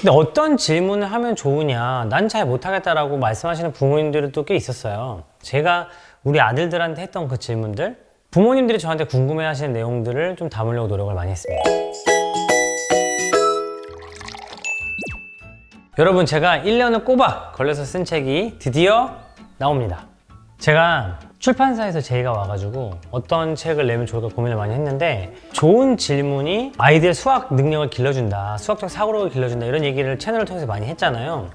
근데 어떤 질문을 하면 좋으냐, 난 잘 못하겠다라고 말씀하시는 부모님들도 꽤 있었어요. 제가 우리 아들들한테 했던 그 질문들, 부모님들이 저한테 궁금해 하시는 내용들을 좀 담으려고 노력을 많이 했습니다. 여러분, 제가 1년을 꼬박 걸려서 쓴 책이 드디어 나옵니다. 제가 출판사에서 제의가 와가지고 어떤 책을 내면 좋을까 고민을 많이 했는데, 좋은 질문이 아이들의 수학 능력을 길러준다, 수학적 사고력을 길러준다, 이런 얘기를 채널을 통해서 많이 했잖아요.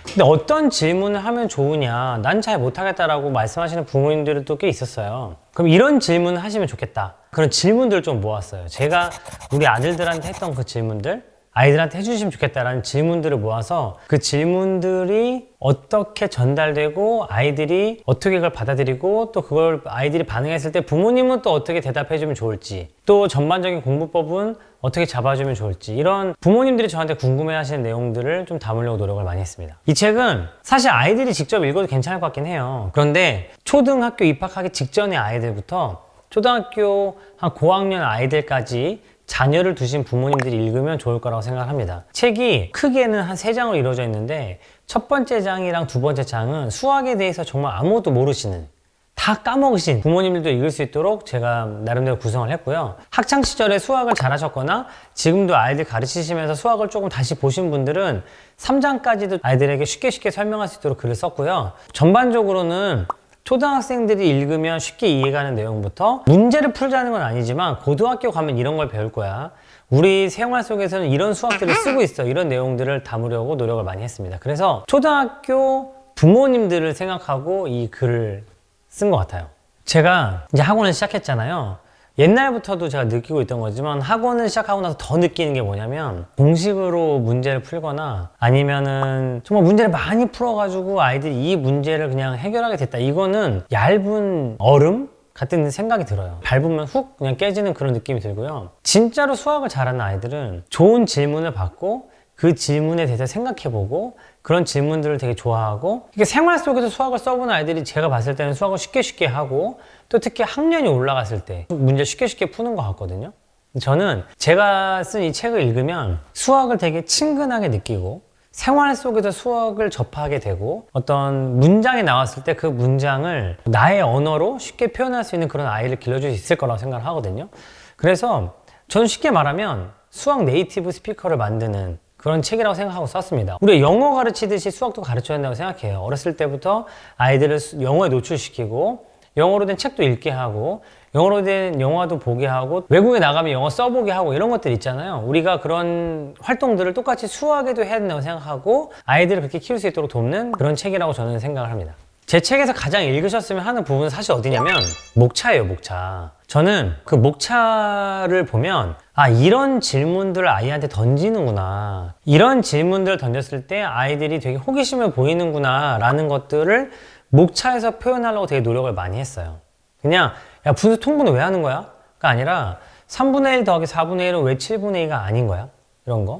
근데 어떤 질문을 하면 좋으냐, 난 잘 못하겠다라고 말씀하시는 부모님들도 꽤 있었어요. 그럼 이런 질문을 하시면 좋겠다, 그런 질문들을 좀 모았어요. 제가 우리 아들들한테 했던 그 질문들, 아이들한테 해주시면 좋겠다라는 질문들을 모아서 그 질문들이 어떻게 전달되고 아이들이 어떻게 그걸 받아들이고 또 그걸 아이들이 반응했을 때 부모님은 또 어떻게 대답해주면 좋을지, 또 전반적인 공부법은 어떻게 잡아주면 좋을지, 이런 부모님들이 저한테 궁금해하시는 내용들을 좀 담으려고 노력을 많이 했습니다. 이 책은 사실 아이들이 직접 읽어도 괜찮을 것 같긴 해요. 그런데 초등학교 입학하기 직전의 아이들부터 초등학교 한 고학년 아이들까지 자녀를 두신 부모님들이 읽으면 좋을 거라고 생각합니다. 책이 크게는 한 3장으로 이루어져 있는데, 첫 번째 장이랑 두 번째 장은 수학에 대해서 정말 아무것도 모르시는, 다 까먹으신 부모님들도 읽을 수 있도록 제가 나름대로 구성을 했고요. 학창시절에 수학을 잘하셨거나 지금도 아이들 가르치시면서 수학을 조금 다시 보신 분들은 3장까지도 아이들에게 쉽게 설명할 수 있도록 글을 썼고요. 전반적으로는 초등학생들이 읽으면 쉽게 이해가는 내용부터, 문제를 풀자는 건 아니지만 고등학교 가면 이런 걸 배울 거야, 우리 생활 속에서는 이런 수학들을 쓰고 있어, 이런 내용들을 담으려고 노력을 많이 했습니다. 그래서 초등학교 부모님들을 생각하고 이 글을 쓴 것 같아요. 제가 이제 학원을 시작했잖아요. 옛날부터도 제가 느끼고 있던 거지만 학원을 시작하고 나서 더 느끼는 게 뭐냐면, 공식으로 문제를 풀거나 아니면은 정말 문제를 많이 풀어가지고 아이들이 이 문제를 그냥 해결하게 됐다, 이거는 얇은 얼음 같은 생각이 들어요. 밟으면 훅 그냥 깨지는 그런 느낌이 들고요. 진짜로 수학을 잘하는 아이들은 좋은 질문을 받고 그 질문에 대해서 생각해보고 그런 질문들을 되게 좋아하고, 이게 생활 속에서 수학을 써본 아이들이 제가 봤을 때는 수학을 쉽게 하고, 또 특히 학년이 올라갔을 때 문제 쉽게 푸는 것 같거든요. 저는 제가 쓴 이 책을 읽으면 수학을 되게 친근하게 느끼고, 생활 속에서 수학을 접하게 되고, 어떤 문장이 나왔을 때 그 문장을 나의 언어로 쉽게 표현할 수 있는 그런 아이를 길러줄 수 있을 거라고 생각을 하거든요. 그래서 저는 쉽게 말하면 수학 네이티브 스피커를 만드는 그런 책이라고 생각하고 썼습니다. 우리가 영어 가르치듯이 수학도 가르쳐야 한다고 생각해요. 어렸을 때부터 아이들을 영어에 노출시키고, 영어로 된 책도 읽게 하고, 영어로 된 영화도 보게 하고, 외국에 나가면 영어 써보게 하고, 이런 것들 있잖아요. 우리가 그런 활동들을 똑같이 수학에도 해야 된다고 생각하고 아이들을 그렇게 키울 수 있도록 돕는 그런 책이라고 저는 생각을 합니다. 제 책에서 가장 읽으셨으면 하는 부분은 사실 어디냐면 목차예요, 목차. 저는 그 목차를 보면, 아, 이런 질문들을 아이한테 던지는구나, 이런 질문들을 던졌을 때 아이들이 되게 호기심을 보이는구나 라는 것들을 목차에서 표현하려고 되게 노력을 많이 했어요. 그냥 야, 분수 통분을 왜 하는 거야? 가 아니라 3분의 1 더하기 4분의 1은 왜 7분의 2가 아닌 거야?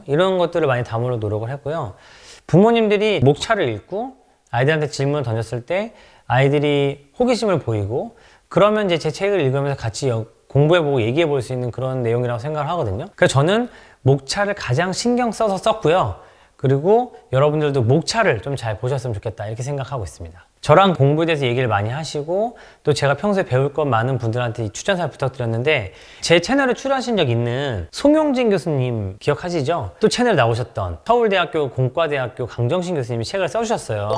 이런 것들을 많이 담으려 노력을 했고요. 부모님들이 목차를 읽고 아이들한테 질문을 던졌을 때 아이들이 호기심을 보이고, 그러면 이제 제 책을 읽으면서 같이 공부해보고 얘기해볼 수 있는 그런 내용이라고 생각을 하거든요. 그래서 저는 목차를 가장 신경 써서 썼고요. 그리고 여러분들도 목차를 좀 잘 보셨으면 좋겠다, 이렇게 생각하고 있습니다. 저랑 공부에 대해서 얘기를 많이 하시고, 또 제가 평소에 배울 것 많은 분들한테 추천사를 부탁드렸는데, 제 채널에 출연하신 적 있는 송용진 교수님 기억하시죠? 또 채널에 나오셨던 서울대학교 공과대학교 강정신 교수님이 책을 써주셨어요.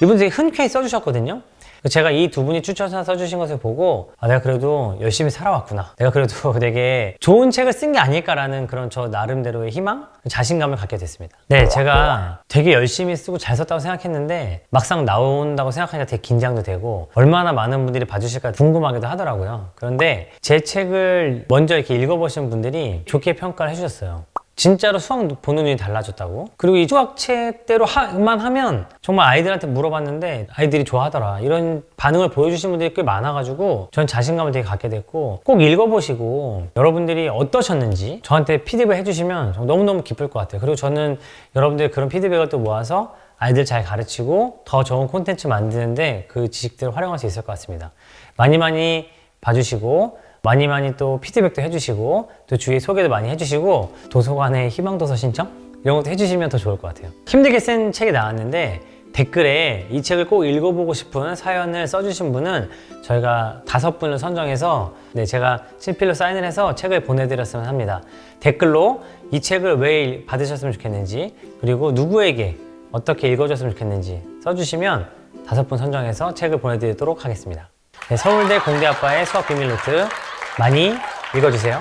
이분 되게 흔쾌히 써주셨거든요. 제가 이 두 분이 추천사 써주신 것을 보고, 아, 내가 그래도 열심히 살아왔구나, 내가 그래도 되게 좋은 책을 쓴 게 아닐까라는 그런 저 나름대로의 희망, 자신감을 갖게 됐습니다. 네, 제가 되게 열심히 쓰고 잘 썼다고 생각했는데 막상 나온다고 생각하니까 되게 긴장도 되고, 얼마나 많은 분들이 봐주실까 궁금하기도 하더라고요. 그런데 제 책을 먼저 이렇게 읽어보신 분들이 좋게 평가를 해주셨어요. 진짜로 수학 보는 눈이 달라졌다고. 그리고 이 수학책대로만 하면 정말 아이들한테 물어봤는데 아이들이 좋아하더라, 이런 반응을 보여주신 분들이 꽤 많아가지고 전 자신감을 되게 갖게 됐고, 꼭 읽어보시고 여러분들이 어떠셨는지 저한테 피드백 해주시면 너무너무 기쁠 것 같아요. 그리고 저는 여러분들의 그런 피드백을 또 모아서 아이들 잘 가르치고 더 좋은 콘텐츠 만드는데 그 지식들을 활용할 수 있을 것 같습니다. 많이 봐주시고 많이 또 피드백도 해주시고, 또 주위에 소개도 많이 해주시고, 도서관에 희망도서 신청 이런 것도 해주시면 더 좋을 것 같아요. 힘들게 쓴 책이 나왔는데 댓글에 이 책을 꼭 읽어보고 싶은 사연을 써주신 분은 저희가 5분을 선정해서 제가 친필로 사인을 해서 책을 보내드렸으면 합니다. 댓글로 이 책을 왜 받으셨으면 좋겠는지, 그리고 누구에게 어떻게 읽어줬으면 좋겠는지 써주시면 5분 선정해서 책을 보내드리도록 하겠습니다. 네, 서울대 공대아빠의 수학 비밀 노트 많이 읽어주세요.